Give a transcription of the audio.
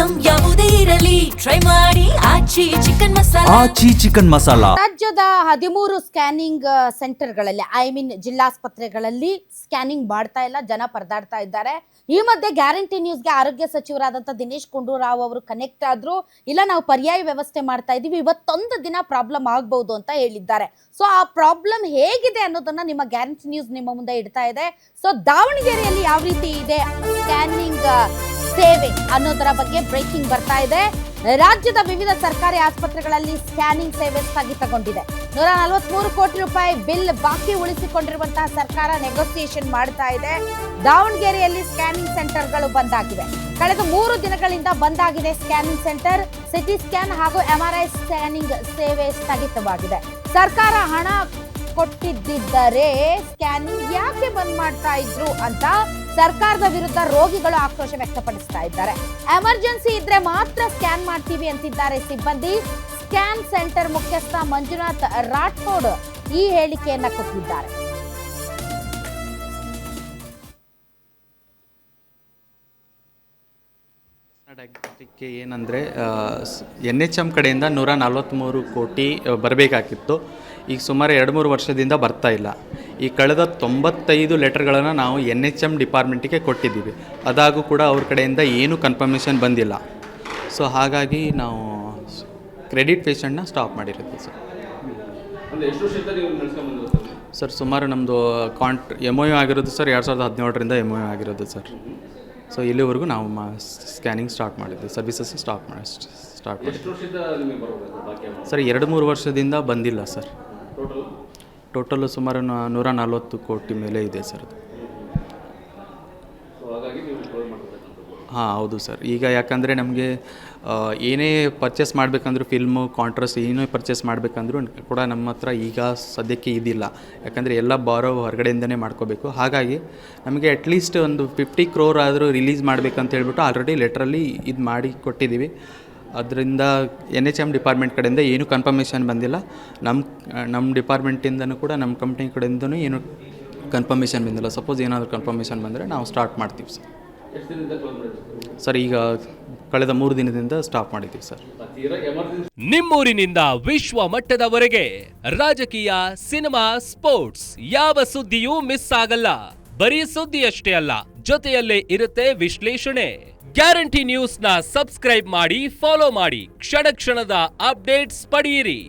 Item ಯಾವುದೇ ಇರಲಿ try ಮಾಡಿ ಆಚಿ ಚಿಕನ್ ಮಸಾಲಾ. ಆಚಿ ಚಿಕನ್ ಮಸಾಲಾ. ರಾಜ್ಯದ 13 ಸ್ಕ್ಯಾನಿಂಗ್ ಸೆಂಟರ್ಗಳಲ್ಲಿ ಜಿಲ್ಲಾಸ್ಪತ್ರೆಗಳಲ್ಲಿ ಸ್ಕ್ಯಾನಿಂಗ್ ಮಾಡ್ತಾ ಇಲ್ಲ, ಜನ ಪರದಾಡ್ತಾ ಇದ್ದಾರೆ. ಈ ಮಧ್ಯೆ ಗ್ಯಾರಂಟಿ ನ್ಯೂಸ್ಗೆ ಆರೋಗ್ಯ ಸಚಿವರಾದಂಥ ದಿನೇಶ್ ಗುಂಡೂರಾವ್ ಅವರು ಕನೆಕ್ಟ್ ಆದ್ರು. ಇಲ್ಲ, ನಾವು ಪರ್ಯಾಯ ವ್ಯವಸ್ಥೆ ಮಾಡ್ತಾ ಇದೀವಿ, ಇವತ್ತೊಂದು ದಿನ ಪ್ರಾಬ್ಲಮ್ ಆಗ್ಬಹುದು ಅಂತ ಹೇಳಿದ್ದಾರೆ. ಸೊ ಆ ಪ್ರಾಬ್ಲಮ್ ಹೇಗಿದೆ ಅನ್ನೋದನ್ನ ನಿಮ್ಮ ಗ್ಯಾರಂಟಿ ನ್ಯೂಸ್ ನಿಮ್ಮ ಮುಂದೆ ಇಡ್ತಾ ಇದೆ. ಸೊ ದಾವಣಗೆರೆಯಲ್ಲಿ ಯಾವ ರೀತಿ ಇದೆ ಸ್ಕ್ಯಾನಿಂಗ್ ಸೇವೆ ಅನ್ನೋದರ ಬಗ್ಗೆ ಬ್ರೇಕಿಂಗ್ ಬರ್ತಾ ಇದೆ. ರಾಜ್ಯದ ವಿವಿಧ ಸರ್ಕಾರಿ ಆಸ್ಪತ್ರೆಗಳಲ್ಲಿ ಸ್ಕ್ಯಾನಿಂಗ್ ಸೇವೆ ಸ್ಥಗಿತಗೊಂಡಿದೆ. 143 ಕೋಟಿ ರೂಪಾಯಿ ಬಿಲ್ ಬಾಕಿ ಉಳಿಸಿಕೊಂಡಿರುವಂತಹ ಸರ್ಕಾರ ನೆಗೋಸಿಯೇಷನ್ ಮಾಡ್ತಾ ಇದೆ. ದಾವಣಗೆರೆಯಲ್ಲಿ ಸ್ಕ್ಯಾನಿಂಗ್ ಸೆಂಟರ್ಗಳು ಬಂದ್ ಆಗಿವೆ. ಕಳೆದ 3 ದಿನಗಳಿಂದ ಬಂದ್ ಆಗಿದೆ ಸ್ಕ್ಯಾನಿಂಗ್ ಸೆಂಟರ್. ಸಿಟಿ ಸ್ಕ್ಯಾನ್ ಹಾಗೂ MRI ಸ್ಕ್ಯಾನಿಂಗ್ ಸೇವೆ ಸ್ಥಗಿತವಾಗಿದೆ. ಸರ್ಕಾರ ಹಣ ಕೊಟ್ಟಿದ್ದರೆ ಸ್ಕ್ಯಾನಿಂಗ್ ಯಾಕೆ ಬಂದ್ ಮಾಡ್ತಾ ಇದ್ರು ಅಂತ ಸರ್ಕಾರದ ವಿರುದ್ಧ ರೋಗಿಗಳು ಆಕ್ರೋಶ ವ್ಯಕ್ತಪಡಿಸ್ತಾ ಇದ್ದಾರೆ. ಎಮರ್ಜೆನ್ಸಿ ಇದ್ರೆ ಮಾತ್ರ ಸ್ಕ್ಯಾನ್ ಮಾಡ್ತೀವಿ ಅಂತಿದ್ದಾರೆ ಸಿಬ್ಬಂದಿ. ಸ್ಕ್ಯಾನ್ ಸೆಂಟರ್ ಮುಖ್ಯಸ್ಥ ಮಂಜುನಾಥ್ ರಾಠೋಡ್ ಈ ಹೇಳಿಕೆಯನ್ನ ಕೊಟ್ಟಿದ್ದಾರೆ. ಡಯಾಗ್ನೋಸ್ಟಿಕ್ಗೆ ಏನಂದರೆ NHM ಕಡೆಯಿಂದ 143 ಕೋಟಿ ಬರಬೇಕಾಗಿತ್ತು. ಈಗ ಸುಮಾರು 2-3 ವರ್ಷದಿಂದ ಬರ್ತಾ ಇಲ್ಲ. ಈ ಕಳೆದ 95 ಲೆಟರ್ಗಳನ್ನು ನಾವು NHM ಡಿಪಾರ್ಟ್ಮೆಂಟಿಗೆ ಕೊಟ್ಟಿದ್ದೀವಿ. ಅದಾಗೂ ಕೂಡ ಅವ್ರ ಕಡೆಯಿಂದ ಏನೂ ಕನ್ಫರ್ಮೇಷನ್ ಬಂದಿಲ್ಲ. ಸೊ ಹಾಗಾಗಿ ನಾವು ಕ್ರೆಡಿಟ್ ಪೇಷಂಟ್ನ ಸ್ಟಾಪ್ ಮಾಡಿರುತ್ತೆ ಸರ್. ಸುಮಾರು ನಮ್ಮದು MOU ಆಗಿರೋದು ಸರ್ 2017ರಿಂದ MOU ಆಗಿರೋದು ಸರ್. ಸೊ ಇಲ್ಲಿವರೆಗೂ ನಾವು ಸ್ಕ್ಯಾನಿಂಗ್ ಸ್ಟಾರ್ಟ್ ಮಾಡಿದ್ವಿ, ಸರ್ವಿಸಸ್ ಸ್ಟಾರ್ಟ್ ಮಾಡಿ ಸರ್. 2-3 ವರ್ಷದಿಂದ ಬಂದಿಲ್ಲ ಸರ್. ಟೋಟಲು ಸುಮಾರು 140 ಕೋಟಿ ಮೇಲೆ ಇದೆ ಸರ್ ಅದು. ಹಾಂ ಹೌದು ಸರ್. ಈಗ ಯಾಕಂದರೆ ನಮಗೆ ಏನೇ ಪರ್ಚೇಸ್ ಮಾಡಬೇಕಂದ್ರೂ ಫಿಲ್ಮು, ಕಾಂಟ್ರಾಸ್ಟ್ ಏನೇ ಪರ್ಚೇಸ್ ಮಾಡಬೇಕಂದ್ರೂ ಕೂಡ ನಮ್ಮ ಹತ್ರ ಈಗ ಸದ್ಯಕ್ಕೆ ಇದಿಲ್ಲ. ಯಾಕಂದರೆ ಎಲ್ಲ ಬಾರೋ ಹೊರಗಡೆಯಿಂದನೇ ಮಾಡ್ಕೋಬೇಕು. ಹಾಗಾಗಿ ನಮಗೆ ಅಟ್ಲೀಸ್ಟ್ ಒಂದು 50 crore ಆದರೂ ರಿಲೀಸ್ ಮಾಡಬೇಕಂತ ಹೇಳ್ಬಿಟ್ಟು ಆಲ್ರೆಡಿ ಲೆಟ್ರಲ್ಲಿ ಇದು ಮಾಡಿ ಕೊಟ್ಟಿದ್ದೀವಿ. ಅದರಿಂದ NHM ಡಿಪಾರ್ಟ್ಮೆಂಟ್ ಕಡೆಯಿಂದ ಏನೂ ಕನ್ಫರ್ಮೇಷನ್ ಬಂದಿಲ್ಲ. ನಮ್ಮ ಡಿಪಾರ್ಟ್ಮೆಂಟಿಂದನೂ ಕೂಡ ನಮ್ಮ ಕಂಪ್ನಿ ಕಡೆಯಿಂದನೂ ಏನೂ ಕನ್ಫರ್ಮೇಷನ್ ಬಂದಿಲ್ಲ. ಸಪೋಸ್ ಏನಾದರೂ ಕನ್ಫರ್ಮೇಷನ್ ಬಂದರೆ ನಾವು ಸ್ಟಾರ್ಟ್ ಮಾಡ್ತೀವಿ ಸರ್. ಸರ್ ಈಗ ಕಳೆದ 3 ದಿನದಿಂದ ಸ್ಟಾಪ್ ಮಾಡಿದ್ದೀವಿ ಸರ್. ನಿಮ್ಮೂರಿನಿಂದ ವಿಶ್ವ ಮಟ್ಟದವರೆಗೆ ರಾಜಕೀಯ, ಸಿನಿಮಾ, ಸ್ಪೋರ್ಟ್ಸ್ ಯಾವ ಸುದ್ದಿಯೂ ಮಿಸ್ ಆಗಲ್ಲ. ಬರೀ ಸುದ್ದಿಯಷ್ಟೇ ಅಲ್ಲ, ಜೊತೆಯಲ್ಲೇ ಇರುತ್ತೆ ವಿಶ್ಲೇಷಣೆ. ಗ್ಯಾರಂಟಿ ನ್ಯೂಸ್ ನ ಸಬ್ಸ್ಕ್ರೈಬ್ ಮಾಡಿ, ಫಾಲೋ ಮಾಡಿ, ಕ್ಷಣ ಕ್ಷಣದ ಅಪ್ಡೇಟ್ಸ್ ಪಡೆಯಿರಿ.